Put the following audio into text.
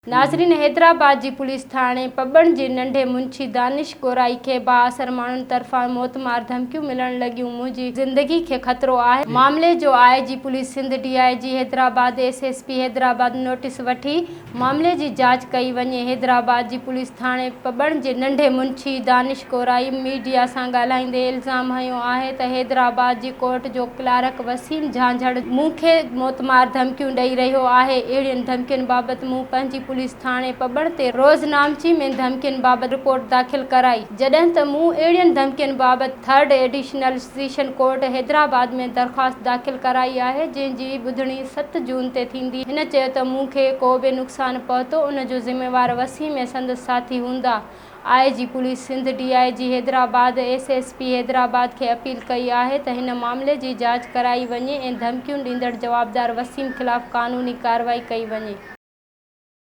नाज़रीन, हैदराबाद जी पुलिस थाणे पॿन जे नंढे मुंशी दानिश गोराई खे बाअसर माण्हुनि तरफ़ां मौतमार धमकियूं मिलण लॻियूं। मुंहिंजी ज़िंदगी खे ख़तरो आहे। मामले जो IG police Sindh, DIG Hyderabad, SSP Hyderabad notice वठी मामले जी जांच कई वञे। हैदराबाद जी पुलिस थाणे पॿन जे नंढे मुंशी दानिश गोराई मीडिया सां ॻाल्हाईंदे इल्ज़ाम हयो आहे त हैदराबाद जी कोर्ट जो क्लार्क वसीम झांझड़ मूंखे मौतमार धमकियूं ॾेई रहियो आहे। अहिड़ियुनि धमकियुनि बाबति मूं पंहिंजी पुलिस थाणे पॿन ते रोज़नामची में धमकियुनि बाबति रिपोर्ट दाख़िल कराई, जॾहिं त मूं अहिड़ियुनि धमकियुनि बाबति third additional session court Hyderabad में दरख़्वास्त दाख़िल कराई आहे, जंहिं जी ॿुधणी 7 जून ते थींदी। हिन चयो त मूंखे को बि नुक़सानु पहुतो, उन जो ज़िम्मेवार वसीम ऐं संदसि साथी हूंदा। IG police Sindh, DIG Hyderabad, SSP Hyderabad खे अपील कई आहे त हिन मामले जी जांच कराई वञे ऐं धमकियूं ॾींदड़ जवाबदार वसीम ख़िलाफ़ क़ानूनी कार्रवाई कई वञे।